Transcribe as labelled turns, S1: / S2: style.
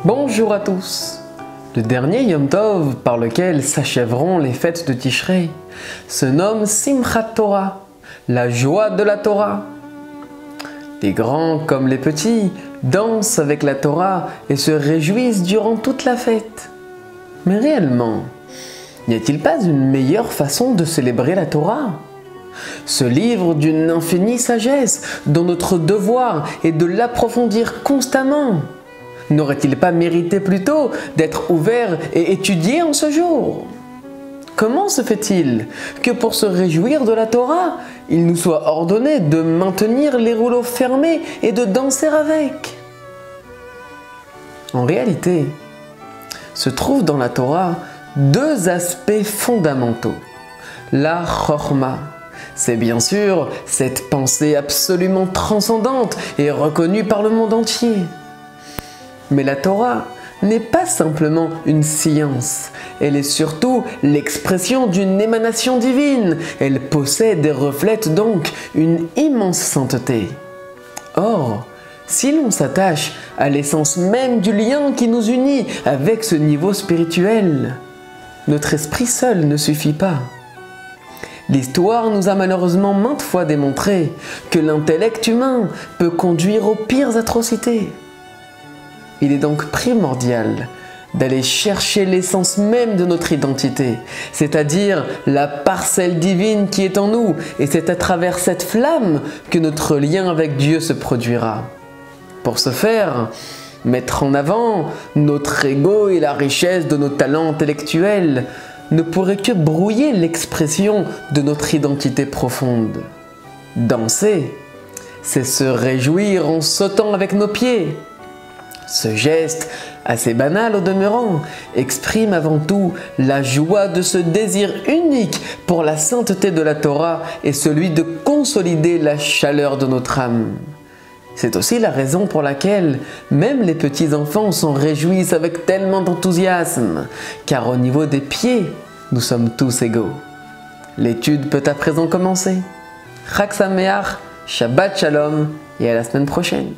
S1: Bonjour à tous. Le dernier Yom Tov par lequel s'achèveront les fêtes de Tishrei se nomme Simchat Torah, la joie de la Torah. Les grands comme les petits dansent avec la Torah et se réjouissent durant toute la fête. Mais réellement, n'y a-t-il pas une meilleure façon de célébrer la Torah? Ce livre d'une infinie sagesse dont notre devoir est de l'approfondir constamment. N'aurait-il pas mérité plutôt d'être ouvert et étudié en ce jour? Comment se fait-il que pour se réjouir de la Torah, il nous soit ordonné de maintenir les rouleaux fermés et de danser avec? En réalité, se trouvent dans la Torah deux aspects fondamentaux. La Chokhma, c'est bien sûr cette pensée absolument transcendante et reconnue par le monde entier. Mais la Torah n'est pas simplement une science, elle est surtout l'expression d'une émanation divine. Elle possède et reflète donc une immense sainteté. Or, si l'on s'attache à l'essence même du lien qui nous unit avec ce niveau spirituel, notre esprit seul ne suffit pas. L'histoire nous a malheureusement maintes fois démontré que l'intellect humain peut conduire aux pires atrocités. Il est donc primordial d'aller chercher l'essence même de notre identité, c'est-à-dire la parcelle divine qui est en nous, et c'est à travers cette flamme que notre lien avec Dieu se produira. Pour ce faire, mettre en avant notre ego et la richesse de nos talents intellectuels ne pourrait que brouiller l'expression de notre identité profonde. Danser, c'est se réjouir en sautant avec nos pieds. Ce geste, assez banal au demeurant, exprime avant tout la joie de ce désir unique pour la sainteté de la Torah et celui de consolider la chaleur de notre âme. C'est aussi la raison pour laquelle même les petits-enfants s'en réjouissent avec tellement d'enthousiasme, car au niveau des pieds, nous sommes tous égaux. L'étude peut à présent commencer. Chag Sameach, Shabbat Shalom et à la semaine prochaine.